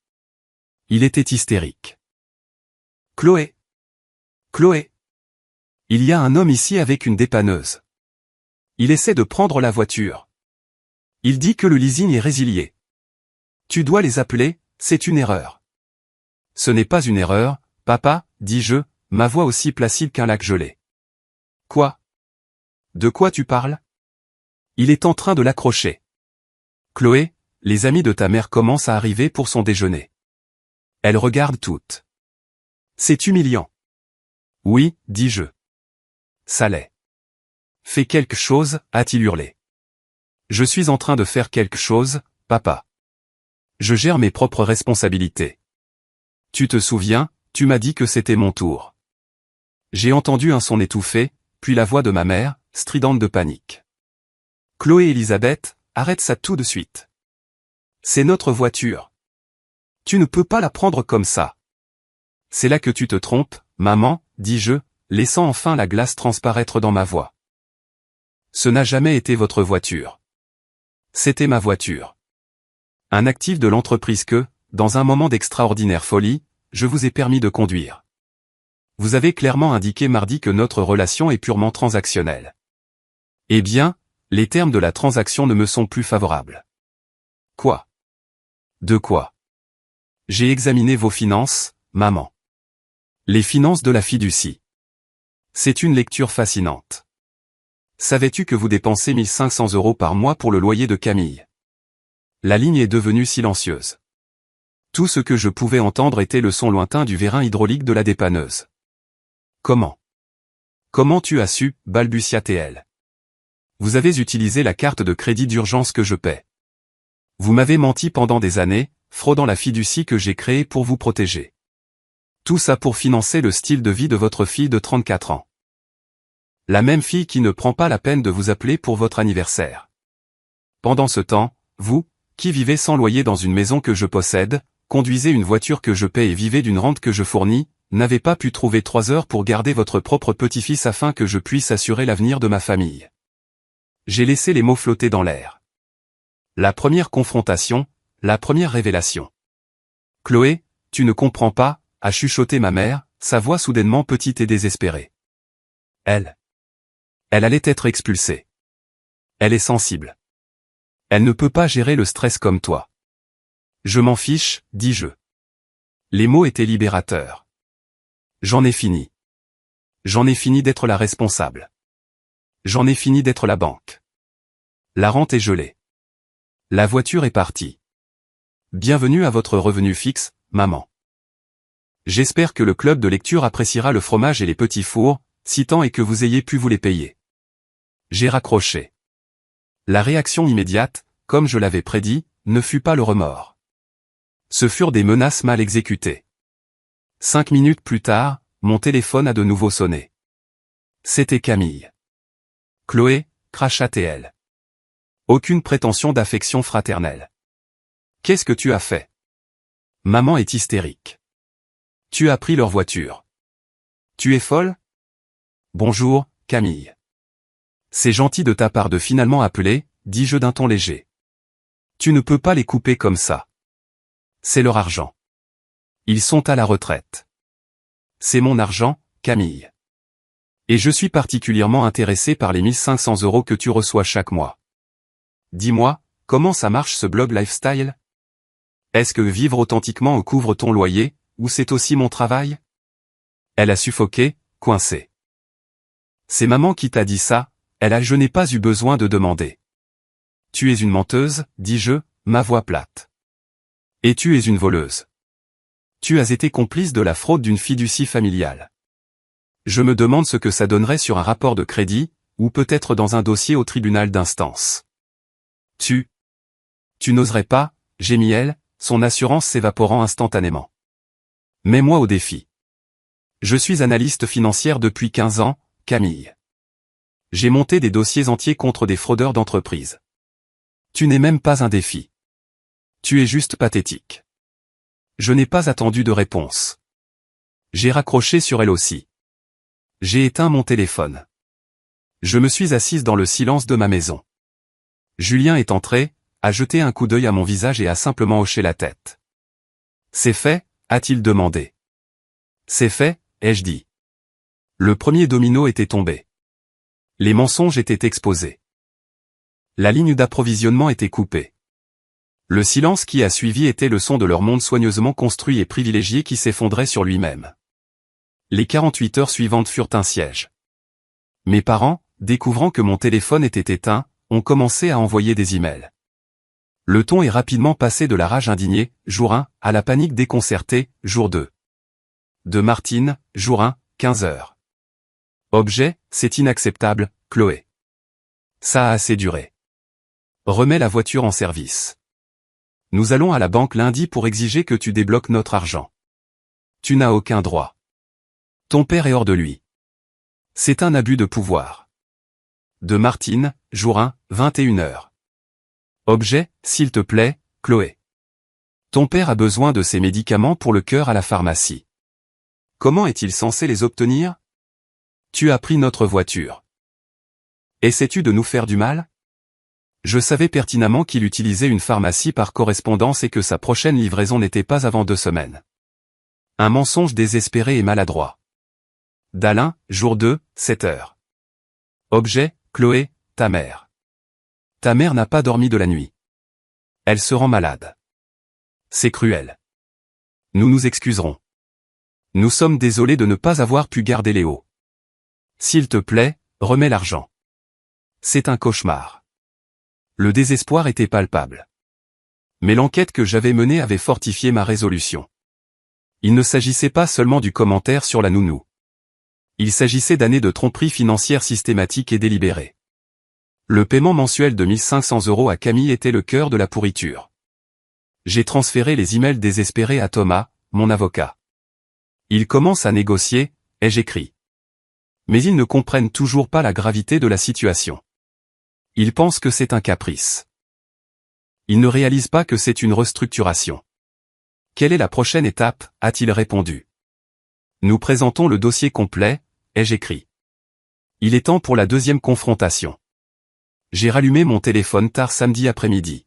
Il était hystérique. Chloé. Chloé. Il y a un homme ici avec une dépanneuse. Il essaie de prendre la voiture. Il dit que le leasing est résilié. Tu dois les appeler, c'est une erreur. Ce n'est pas une erreur, papa, dis-je, ma voix aussi placide qu'un lac gelé. Quoi? De quoi tu parles? Il est en train de l'accrocher. Chloé, les amis de ta mère commencent à arriver pour son déjeuner. Elles regardent toutes. C'est humiliant. Oui, dis-je. Ça l'est. Fais quelque chose, a-t-il hurlé. Je suis en train de faire quelque chose, papa. Je gère mes propres responsabilités. Tu te souviens, tu m'as dit que c'était mon tour. J'ai entendu un son étouffé, puis la voix de ma mère, stridente de panique. Chloé Elisabeth, arrête ça tout de suite. C'est notre voiture. Tu ne peux pas la prendre comme ça. C'est là que tu te trompes, maman, dis-je, laissant enfin la glace transparaître dans ma voix. Ce n'a jamais été votre voiture. C'était ma voiture. Un actif de l'entreprise que, dans un moment d'extraordinaire folie, je vous ai permis de conduire. Vous avez clairement indiqué mardi que notre relation est purement transactionnelle. Eh bien, les termes de la transaction ne me sont plus favorables. Quoi? De quoi? J'ai examiné vos finances, maman. Les finances de la fiducie. C'est une lecture fascinante. Savais-tu que vous dépensez 1500 € par mois pour le loyer de Camille? La ligne est devenue silencieuse. Tout ce que je pouvais entendre était le son lointain du vérin hydraulique de la dépanneuse. Comment? Comment tu as su, balbutia-t-elle. Vous avez utilisé la carte de crédit d'urgence que je paie. Vous m'avez menti pendant des années, fraudant la fiducie que j'ai créée pour vous protéger. Tout ça pour financer le style de vie de votre fille de 34 ans. La même fille qui ne prend pas la peine de vous appeler pour votre anniversaire. Pendant ce temps, vous, qui vivez sans loyer dans une maison que je possède, conduisez une voiture que je paie et vivez d'une rente que je fournis, n'avez pas pu trouver 3 heures pour garder votre propre petit-fils afin que je puisse assurer l'avenir de ma famille. J'ai laissé les mots flotter dans l'air. La première confrontation, la première révélation. Chloé, tu ne comprends pas, a chuchoté ma mère, sa voix soudainement petite et désespérée. Elle allait être expulsée. Elle est sensible. Elle ne peut pas gérer le stress comme toi. Je m'en fiche, dis-je. Les mots étaient libérateurs. J'en ai fini. J'en ai fini d'être la responsable. J'en ai fini d'être la banque. La rente est gelée. La voiture est partie. Bienvenue à votre revenu fixe, maman. J'espère que le club de lecture appréciera le fromage et les petits fours, si tant est que vous ayez pu vous les payer. J'ai raccroché. La réaction immédiate, comme je l'avais prédit, ne fut pas le remords. Ce furent des menaces mal exécutées. 5 minutes plus tard, mon téléphone a de nouveau sonné. C'était Camille. Chloé, cracha-t-elle. Aucune prétention d'affection fraternelle. Qu'est-ce que tu as fait? Maman est hystérique. Tu as pris leur voiture. Tu es folle? Bonjour, Camille. C'est gentil de ta part de finalement appeler, dis-je d'un ton léger. Tu ne peux pas les couper comme ça. C'est leur argent. Ils sont à la retraite. C'est mon argent, Camille. Et je suis particulièrement intéressé par les 1500 € que tu reçois chaque mois. Dis-moi, comment ça marche ce blog lifestyle? Est-ce que vivre authentiquement couvre ton loyer, ou c'est aussi mon travail? Elle a suffoqué, coincée. C'est maman qui t'a dit ça, je n'ai pas eu besoin de demander. Tu es une menteuse, dis-je, ma voix plate. Et tu es une voleuse. Tu as été complice de la fraude d'une fiducie familiale. Je me demande ce que ça donnerait sur un rapport de crédit, ou peut-être dans un dossier au tribunal d'instance. Tu n'oserais pas, gémit-elle, son assurance s'évaporant instantanément. Mets-moi au défi. Je suis analyste financière depuis 15 ans, Camille. J'ai monté des dossiers entiers contre des fraudeurs d'entreprise. Tu n'es même pas un défi. Tu es juste pathétique. Je n'ai pas attendu de réponse. J'ai raccroché sur elle aussi. J'ai éteint mon téléphone. Je me suis assise dans le silence de ma maison. Julien est entré, a jeté un coup d'œil à mon visage et a simplement hoché la tête. C'est fait, a-t-il demandé. C'est fait, ai-je dit. Le premier domino était tombé. Les mensonges étaient exposés. La ligne d'approvisionnement était coupée. Le silence qui a suivi était le son de leur monde soigneusement construit et privilégié qui s'effondrait sur lui-même. Les 48 heures suivantes furent un siège. Mes parents, découvrant que mon téléphone était éteint, ont commencé à envoyer des emails. Le ton est rapidement passé de la rage indignée, jour 1, à la panique déconcertée, jour 2. De Martine, jour 1, 15 heures. Objet, c'est inacceptable, Chloé. Ça a assez duré. Remets la voiture en service. Nous allons à la banque lundi pour exiger que tu débloques notre argent. Tu n'as aucun droit. Ton père est hors de lui. C'est un abus de pouvoir. De Martine, jour 1, 21 heures. Objet, s'il te plaît, Chloé. Ton père a besoin de ses médicaments pour le cœur à la pharmacie. Comment est-il censé les obtenir? Tu as pris notre voiture. Essaies-tu de nous faire du mal? Je savais pertinemment qu'il utilisait une pharmacie par correspondance et que sa prochaine livraison n'était pas avant 2 semaines. Un mensonge désespéré et maladroit. d'Alain, jour 2, 7 heures. Objet, Chloé, ta mère. Ta mère n'a pas dormi de la nuit. Elle se rend malade. C'est cruel. Nous nous excuserons. Nous sommes désolés de ne pas avoir pu garder Léo. S'il te plaît, remets l'argent. C'est un cauchemar. Le désespoir était palpable. Mais l'enquête que j'avais menée avait fortifié ma résolution. Il ne s'agissait pas seulement du commentaire sur la nounou. Il s'agissait d'années de tromperie financière systématique et délibérée. Le paiement mensuel de 1500 € à Camille était le cœur de la pourriture. J'ai transféré les emails désespérés à Thomas, mon avocat. Il commence à négocier, ai-je écrit. Mais ils ne comprennent toujours pas la gravité de la situation. Ils pensent que c'est un caprice. Ils ne réalisent pas que c'est une restructuration. Quelle est la prochaine étape, a-t-il répondu. Nous présentons le dossier complet, ai-je écrit. Il est temps pour la deuxième confrontation. J'ai rallumé mon téléphone tard samedi après-midi.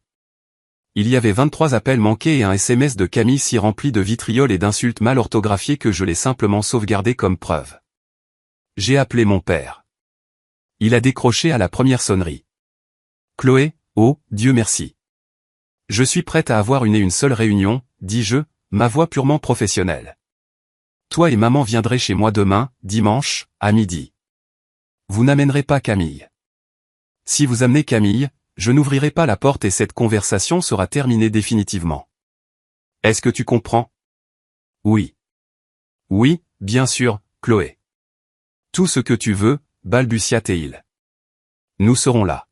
Il y avait 23 appels manqués et un SMS de Camille si rempli de vitriol et d'insultes mal orthographiées que je l'ai simplement sauvegardé comme preuve. J'ai appelé mon père. Il a décroché à la première sonnerie. Chloé, oh, Dieu merci. Je suis prête à avoir une seule réunion, dis-je, ma voix purement professionnelle. Toi et maman viendrez chez moi demain, dimanche, à midi. Vous n'amènerez pas Camille. Si vous amenez Camille, je n'ouvrirai pas la porte et cette conversation sera terminée définitivement. Est-ce que tu comprends? Oui. Oui, bien sûr, Chloé. Tout ce que tu veux, balbutia Théil. Nous serons là.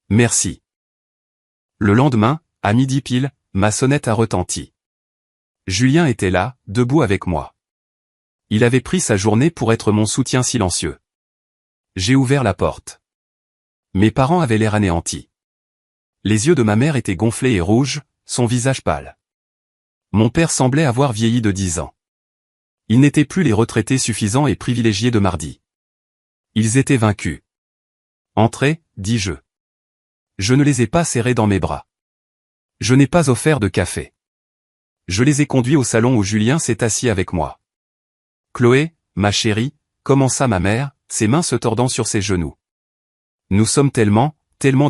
Merci. Le lendemain, à midi pile, ma sonnette a retenti. Julien était là, debout avec moi. Il avait pris sa journée pour être mon soutien silencieux. J'ai ouvert la porte. Mes parents avaient l'air anéantis. Les yeux de ma mère étaient gonflés et rouges, son visage pâle. Mon père semblait avoir vieilli de 10 ans. Ils n'étaient plus les retraités suffisants et privilégiés de mardi. Ils étaient vaincus. Entrez, dis-je. Je ne les ai pas serrés dans mes bras. Je n'ai pas offert de café. Je les ai conduits au salon où Julien s'est assis avec moi. Chloé, ma chérie, commença ma mère, ses mains se tordant sur ses genoux. Nous sommes tellement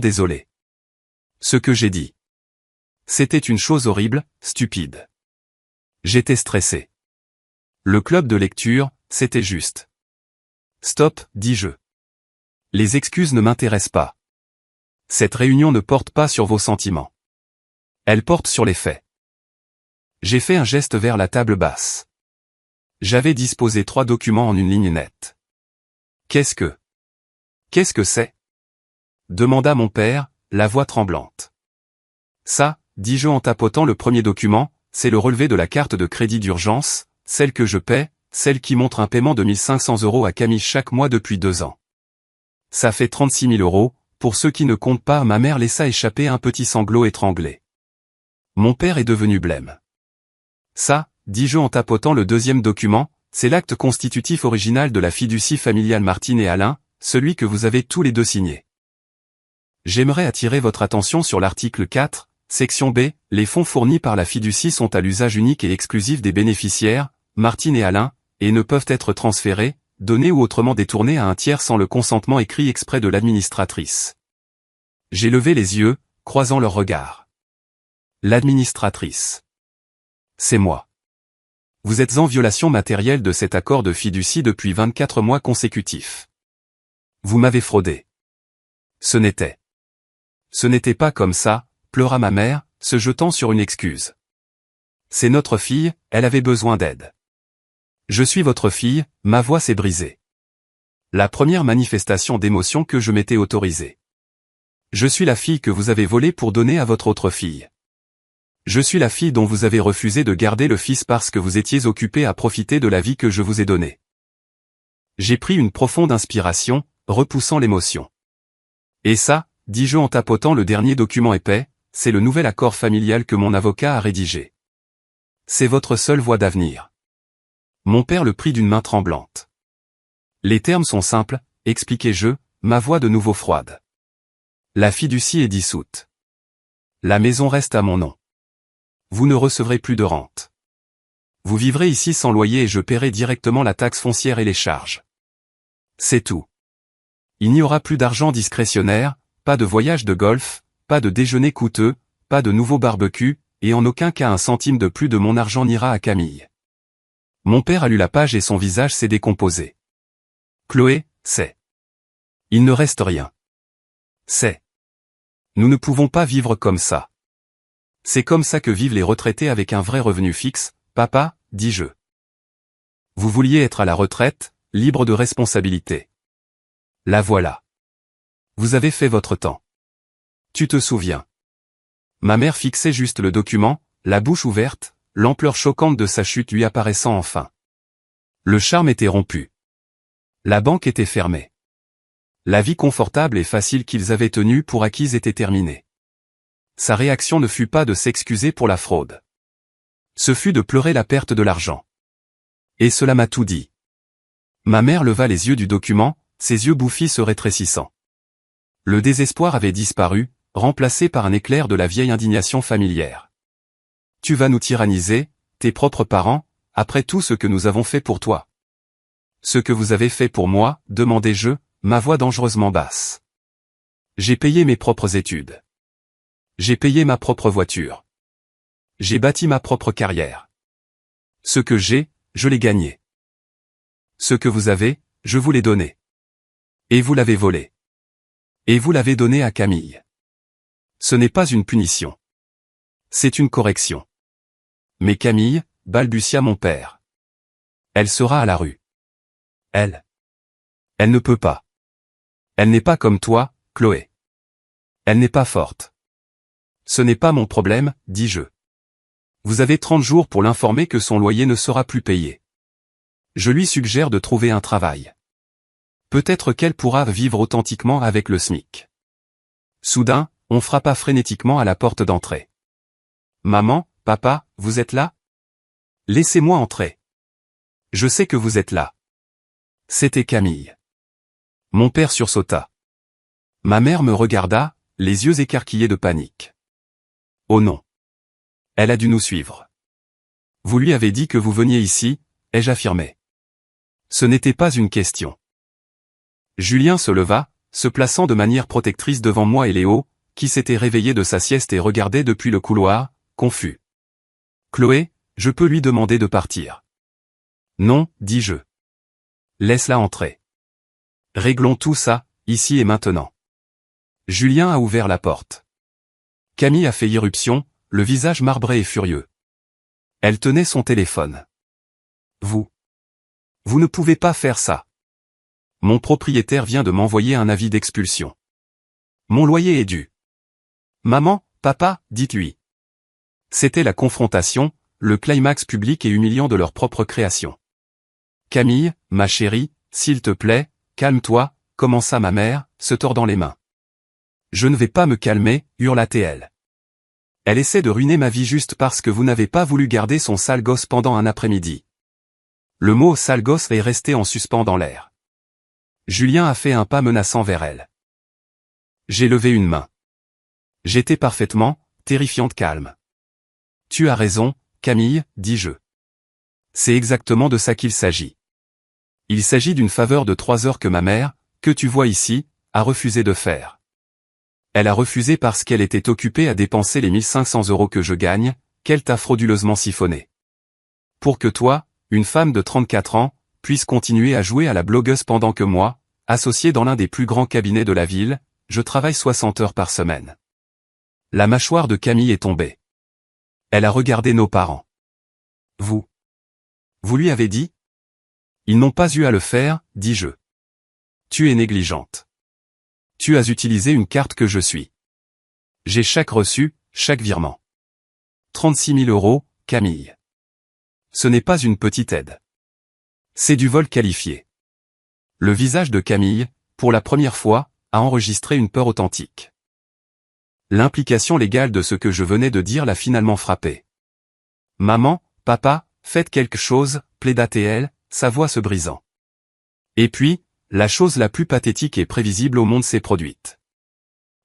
désolés. Ce que j'ai dit. C'était une chose horrible, stupide. J'étais stressé. Le club de lecture, c'était juste. Stop, dis-je. Les excuses ne m'intéressent pas. Cette réunion ne porte pas sur vos sentiments. Elle porte sur les faits. J'ai fait un geste vers la table basse. J'avais disposé 3 documents en une ligne nette. Qu'est-ce que c'est? Demanda mon père, la voix tremblante. Ça, dis-je en tapotant le premier document, c'est le relevé de la carte de crédit d'urgence, celle que je paie, celle qui montre un paiement de 1500 € à Camille chaque mois depuis 2 ans. Ça fait 36 000 €, pour ceux qui ne comptent pas, ma mère laissa échapper un petit sanglot étranglé. Mon père est devenu blême. Ça, dis-je en tapotant le deuxième document, c'est l'acte constitutif original de la fiducie familiale Martine et Alain, celui que vous avez tous les deux signé. J'aimerais attirer votre attention sur l'article 4, section B, les fonds fournis par la fiducie sont à l'usage unique et exclusif des bénéficiaires, Martine et Alain, et ne peuvent être transférés, donnés ou autrement détournés à un tiers sans le consentement écrit exprès de l'administratrice. J'ai levé les yeux, croisant leurs regards. L'administratrice. C'est moi. Vous êtes en violation matérielle de cet accord de fiducie depuis 24 mois consécutifs. Vous m'avez fraudé. Ce n'était pas comme ça, pleura ma mère, se jetant sur une excuse. C'est notre fille, elle avait besoin d'aide. Je suis votre fille, ma voix s'est brisée. La première manifestation d'émotion que je m'étais autorisée. Je suis la fille que vous avez volée pour donner à votre autre fille. Je suis la fille dont vous avez refusé de garder le fils parce que vous étiez occupé à profiter de la vie que je vous ai donnée. J'ai pris une profonde inspiration, repoussant l'émotion. Et ça, dis-je en tapotant le dernier document épais, c'est le nouvel accord familial que mon avocat a rédigé. C'est votre seule voie d'avenir. Mon père le prit d'une main tremblante. Les termes sont simples, expliquai-je, ma voix de nouveau froide. La fiducie est dissoute. La maison reste à mon nom. Vous ne recevrez plus de rente. Vous vivrez ici sans loyer et je paierai directement la taxe foncière et les charges. C'est tout. Il n'y aura plus d'argent discrétionnaire, pas de voyage de golf, pas de déjeuner coûteux, pas de nouveau barbecue, et en aucun cas un centime de plus de mon argent n'ira à Camille. Mon père a lu la page et son visage s'est décomposé. Chloé, c'est. Il ne reste rien. C'est. Nous ne pouvons pas vivre comme ça. C'est comme ça que vivent les retraités avec un vrai revenu fixe, papa, dis-je. Vous vouliez être à la retraite, libre de responsabilité. La voilà. Vous avez fait votre temps. Tu te souviens. Ma mère fixait juste le document, la bouche ouverte, l'ampleur choquante de sa chute lui apparaissant enfin. Le charme était rompu. La banque était fermée. La vie confortable et facile qu'ils avaient tenue pour acquise était terminée. Sa réaction ne fut pas de s'excuser pour la fraude. Ce fut de pleurer la perte de l'argent. Et cela m'a tout dit. Ma mère leva les yeux du document, ses yeux bouffis se rétrécissant. Le désespoir avait disparu, remplacé par un éclair de la vieille indignation familière. Tu vas nous tyranniser, tes propres parents, après tout ce que nous avons fait pour toi. Ce que vous avez fait pour moi, demandai-je, ma voix dangereusement basse. J'ai payé mes propres études. J'ai payé ma propre voiture. J'ai bâti ma propre carrière. Ce que j'ai, je l'ai gagné. Ce que vous avez, je vous l'ai donné. Et vous l'avez volé. Et vous l'avez donné à Camille. Ce n'est pas une punition. C'est une correction. Mais Camille, balbutia mon père. Elle sera à la rue. Elle ne peut pas. Elle n'est pas comme toi, Chloé. Elle n'est pas forte. Ce n'est pas mon problème, dis-je. Vous avez 30 jours pour l'informer que son loyer ne sera plus payé. Je lui suggère de trouver un travail. Peut-être qu'elle pourra vivre authentiquement avec le SMIC. Soudain, on frappa frénétiquement à la porte d'entrée. Maman, papa, vous êtes là? Laissez-moi entrer. Je sais que vous êtes là. C'était Camille. Mon père sursauta. Ma mère me regarda, les yeux écarquillés de panique. Oh non. Elle a dû nous suivre. Vous lui avez dit que vous veniez ici, ai-je affirmé. Ce n'était pas une question. Julien se leva, se plaçant de manière protectrice devant moi et Léo, qui s'était réveillé de sa sieste et regardait depuis le couloir, confus. Chloé, je peux lui demander de partir. Non, dis-je. Laisse-la entrer. Réglons tout ça, ici et maintenant. Julien a ouvert la porte. Camille a fait irruption, le visage marbré et furieux. Elle tenait son téléphone. Vous ne pouvez pas faire ça. Mon propriétaire vient de m'envoyer un avis d'expulsion. Mon loyer est dû. Maman, papa, dites-lui. C'était la confrontation, le climax public et humiliant de leur propre création. Camille, ma chérie, s'il te plaît, calme-toi, commença ma mère, se tordant les mains. Je ne vais pas me calmer, hurla-t-elle. Elle essaie de ruiner ma vie juste parce que vous n'avez pas voulu garder son sale gosse pendant un après-midi. Le mot sale gosse est resté en suspens dans l'air. Julien a fait un pas menaçant vers elle. J'ai levé une main. J'étais parfaitement, terrifiante calme. Tu as raison, Camille, dis-je. C'est exactement de ça qu'il s'agit. Il s'agit d'une faveur de 3 heures que ma mère, que tu vois ici, a refusé de faire. Elle a refusé parce qu'elle était occupée à dépenser les 1500 € que je gagne, qu'elle t'a frauduleusement siphonné. Pour que toi, une femme de 34 ans, puisse continuer à jouer à la blogueuse pendant que moi, associé dans l'un des plus grands cabinets de la ville, je travaille 60 heures par semaine. La mâchoire de Camille est tombée. Elle a regardé nos parents. Vous lui avez dit? Ils n'ont pas eu à le faire, dis-je. Tu es négligente. Tu as utilisé une carte que je suis. J'ai chaque reçu, chaque virement. 36 000 €, Camille. Ce n'est pas une petite aide. C'est du vol qualifié. Le visage de Camille, pour la première fois, a enregistré une peur authentique. L'implication légale de ce que je venais de dire l'a finalement frappé. Maman, papa, faites quelque chose, plaida-t-elle, sa voix se brisant. Et puis, la chose la plus pathétique et prévisible au monde s'est produite.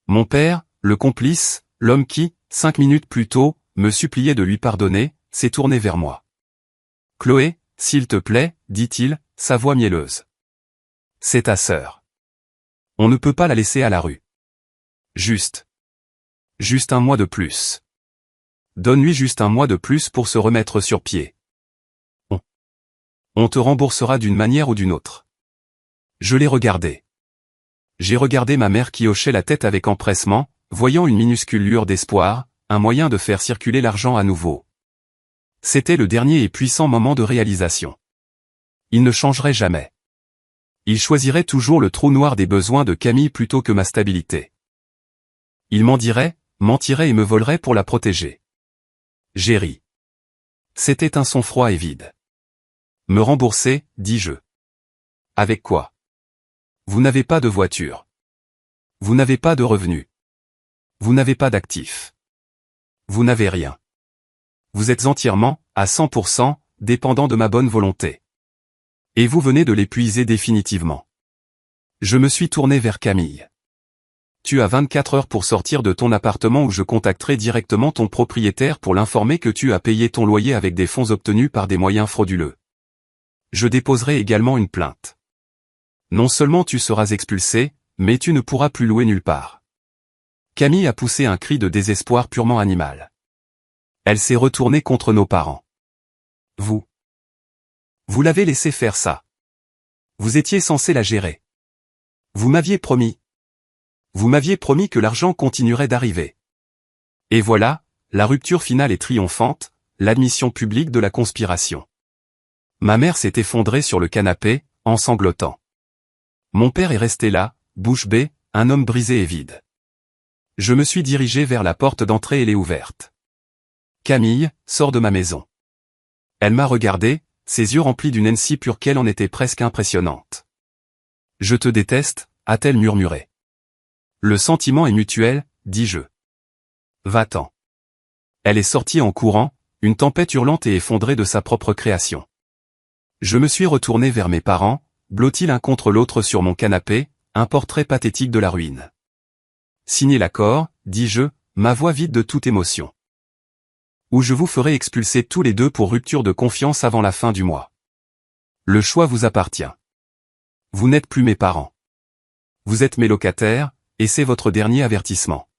Mon père, le complice, l'homme qui, 5 minutes plus tôt, me suppliait de lui pardonner, s'est tourné vers moi. Chloé, s'il te plaît, dit-il, sa voix mielleuse. C'est ta sœur. On ne peut pas la laisser à la rue. Juste un mois de plus. Donne-lui juste un mois de plus pour se remettre sur pied. On te remboursera d'une manière ou d'une autre. Je l'ai regardé. J'ai regardé ma mère qui hochait la tête avec empressement, voyant une minuscule lueur d'espoir, un moyen de faire circuler l'argent à nouveau. C'était le dernier et puissant moment de réalisation. Il ne changerait jamais. Il choisirait toujours le trou noir des besoins de Camille plutôt que ma stabilité. Il mentirait et me volerait pour la protéger. J'ai ri. C'était un son froid et vide. Me rembourser, dis-je. Avec quoi? Vous n'avez pas de voiture. Vous n'avez pas de revenus. Vous n'avez pas d'actifs. Vous n'avez rien. Vous êtes entièrement, à 100%, dépendant de ma bonne volonté. Et vous venez de l'épuiser définitivement. Je me suis tourné vers Camille. Tu as 24 heures pour sortir de ton appartement ou je contacterai directement ton propriétaire pour l'informer que tu as payé ton loyer avec des fonds obtenus par des moyens frauduleux. Je déposerai également une plainte. Non seulement tu seras expulsé, mais tu ne pourras plus louer nulle part. Camille a poussé un cri de désespoir purement animal. Elle s'est retournée contre nos parents. Vous l'avez laissé faire ça. Vous étiez censé la gérer. Vous m'aviez promis. Vous m'aviez promis que l'argent continuerait d'arriver. Et voilà, la rupture finale est triomphante, l'admission publique de la conspiration. Ma mère s'est effondrée sur le canapé, en sanglotant. Mon père est resté là, bouche bée, un homme brisé et vide. Je me suis dirigé vers la porte d'entrée et l'ai ouverte. Camille, sors de ma maison. Elle m'a regardé, ses yeux remplis d'une haine si pure qu'elle en était presque impressionnante. Je te déteste, a-t-elle murmuré. Le sentiment est mutuel, dis-je. Va-t'en. Elle est sortie en courant, une tempête hurlante et effondrée de sa propre création. Je me suis retourné vers mes parents, blottis l'un contre l'autre sur mon canapé, un portrait pathétique de la ruine. Signez l'accord, dis-je, ma voix vide de toute émotion. Ou je vous ferai expulser tous les deux pour rupture de confiance avant la fin du mois. Le choix vous appartient. Vous n'êtes plus mes parents. Vous êtes mes locataires, et c'est votre dernier avertissement.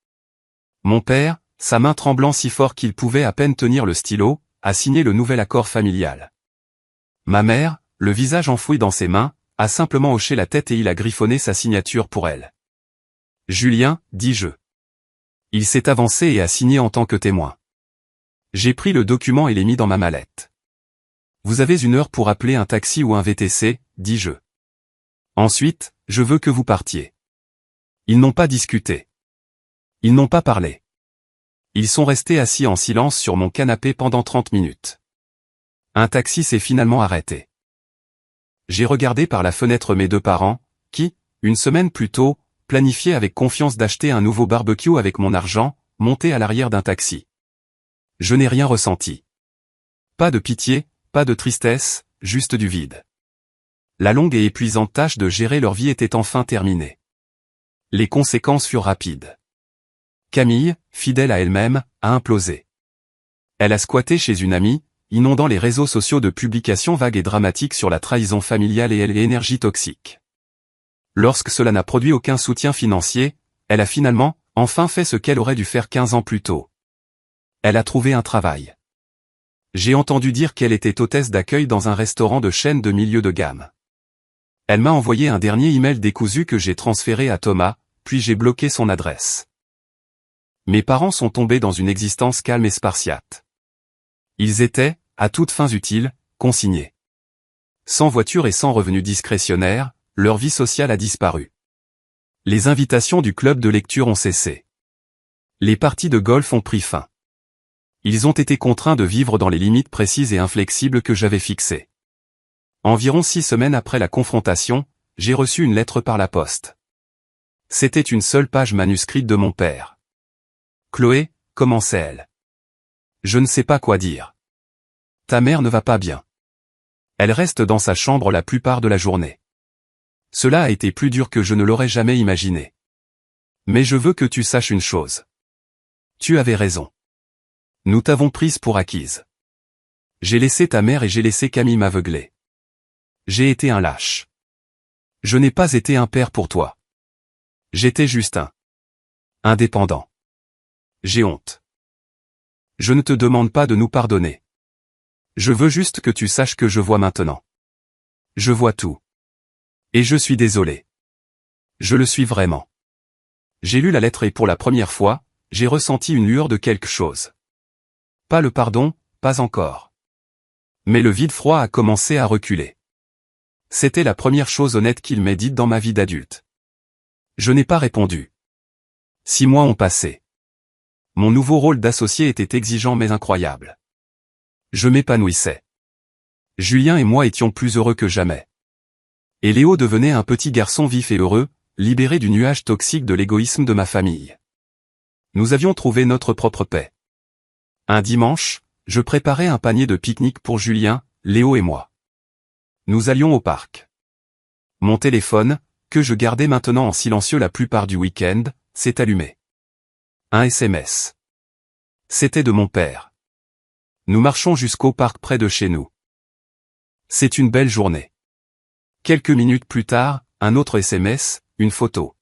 Mon père, sa main tremblant si fort qu'il pouvait à peine tenir le stylo, a signé le nouvel accord familial. Ma mère, le visage enfoui dans ses mains, a simplement hoché la tête et il a griffonné sa signature pour elle. Julien, dis-je. Il s'est avancé et a signé en tant que témoin. J'ai pris le document et l'ai mis dans ma mallette. Vous avez 1 heure pour appeler un taxi ou un VTC, dis-je. Ensuite, je veux que vous partiez. Ils n'ont pas discuté. Ils n'ont pas parlé. Ils sont restés assis en silence sur mon canapé pendant 30 minutes. Un taxi s'est finalement arrêté. J'ai regardé par la fenêtre mes 2 parents, qui, une semaine plus tôt, planifiaient avec confiance d'acheter un nouveau barbecue avec mon argent, montés à l'arrière d'un taxi. Je n'ai rien ressenti. Pas de pitié, pas de tristesse, juste du vide. La longue et épuisante tâche de gérer leur vie était enfin terminée. Les conséquences furent rapides. Camille, fidèle à elle-même, a implosé. Elle a squatté chez une amie, inondant les réseaux sociaux de publications vagues et dramatiques sur la trahison familiale et l'énergie toxique. Lorsque cela n'a produit aucun soutien financier, elle a finalement, enfin fait ce qu'elle aurait dû faire 15 ans plus tôt. Elle a trouvé un travail. J'ai entendu dire qu'elle était hôtesse d'accueil dans un restaurant de chaîne de milieu de gamme. Elle m'a envoyé un dernier email décousu que j'ai transféré à Thomas, puis j'ai bloqué son adresse. Mes parents sont tombés dans une existence calme et spartiate. Ils étaient, à toutes fins utiles, consignés. Sans voiture et sans revenus discrétionnaires, leur vie sociale a disparu. Les invitations du club de lecture ont cessé. Les parties de golf ont pris fin. Ils ont été contraints de vivre dans les limites précises et inflexibles que j'avais fixées. Environ 6 semaines après la confrontation, j'ai reçu une lettre par la poste. C'était une seule page manuscrite de mon père. Chloé, commençait-elle. Je ne sais pas quoi dire. Ta mère ne va pas bien. Elle reste dans sa chambre la plupart de la journée. Cela a été plus dur que je ne l'aurais jamais imaginé. Mais je veux que tu saches une chose. Tu avais raison. Nous t'avons prise pour acquise. J'ai laissé ta mère et j'ai laissé Camille m'aveugler. J'ai été un lâche. Je n'ai pas été un père pour toi. J'étais juste un indépendant. J'ai honte. Je ne te demande pas de nous pardonner. Je veux juste que tu saches que je vois maintenant. Je vois tout. Et je suis désolé. Je le suis vraiment. J'ai lu la lettre et pour la première fois, j'ai ressenti une lueur de quelque chose. Pas le pardon, pas encore. Mais le vide froid a commencé à reculer. C'était la première chose honnête qu'il m'ait dite dans ma vie d'adulte. Je n'ai pas répondu. 6 mois ont passé. Mon nouveau rôle d'associé était exigeant mais incroyable. Je m'épanouissais. Julien et moi étions plus heureux que jamais. Et Léo devenait un petit garçon vif et heureux, libéré du nuage toxique de l'égoïsme de ma famille. Nous avions trouvé notre propre paix. Un dimanche, je préparais un panier de pique-nique pour Julien, Léo et moi. Nous allions au parc. Mon téléphone, que je gardais maintenant en silencieux la plupart du week-end, s'est allumé. Un SMS. C'était de mon père. Nous marchons jusqu'au parc près de chez nous. C'est une belle journée. Quelques minutes plus tard, un autre SMS, une photo.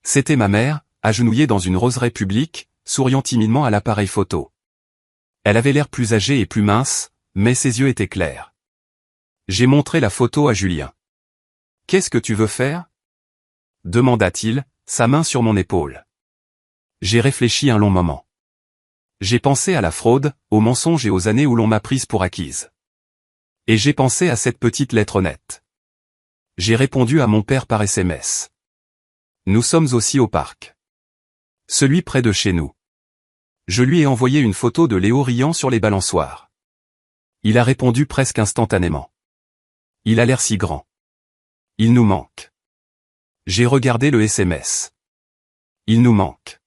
C'était ma mère, agenouillée dans une roseraie publique, souriant timidement à l'appareil photo. Elle avait l'air plus âgée et plus mince, mais ses yeux étaient clairs. J'ai montré la photo à Julien. « Qu'est-ce que tu veux faire ?» demanda-t-il, sa main sur mon épaule. J'ai réfléchi un long moment. J'ai pensé à la fraude, aux mensonges et aux années où l'on m'a prise pour acquise. Et j'ai pensé à cette petite lettre honnête. J'ai répondu à mon père par SMS. Nous sommes aussi au parc. Celui près de chez nous. Je lui ai envoyé une photo de Léo riant sur les balançoires. Il a répondu presque instantanément. Il a l'air si grand. Il nous manque. J'ai regardé le SMS. Il nous manque.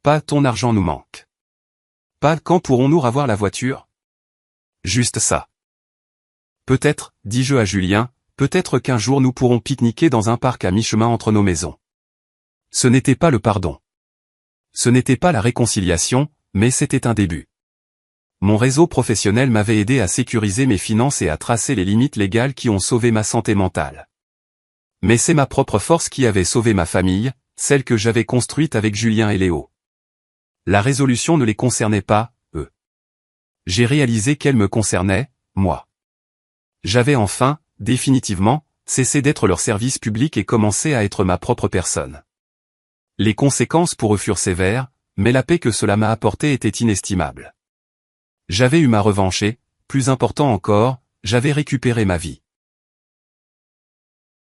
Pas ton argent nous manque. Pas quand pourrons-nous ravoir la voiture? Juste ça. Peut-être, dis-je à Julien, peut-être qu'un jour nous pourrons pique-niquer dans un parc à mi-chemin entre nos maisons. Ce n'était pas le pardon. Ce n'était pas la réconciliation, mais c'était un début. Mon réseau professionnel m'avait aidé à sécuriser mes finances et à tracer les limites légales qui ont sauvé ma santé mentale. Mais c'est ma propre force qui avait sauvé ma famille, celle que j'avais construite avec Julien et Léo. La résolution ne les concernait pas, eux. J'ai réalisé qu'elle me concernait, moi. J'avais enfin, définitivement, cessé d'être leur service public et commencé à être ma propre personne. Les conséquences pour eux furent sévères, mais la paix que cela m'a apportée était inestimable. J'avais eu ma revanche et, plus important encore, j'avais récupéré ma vie.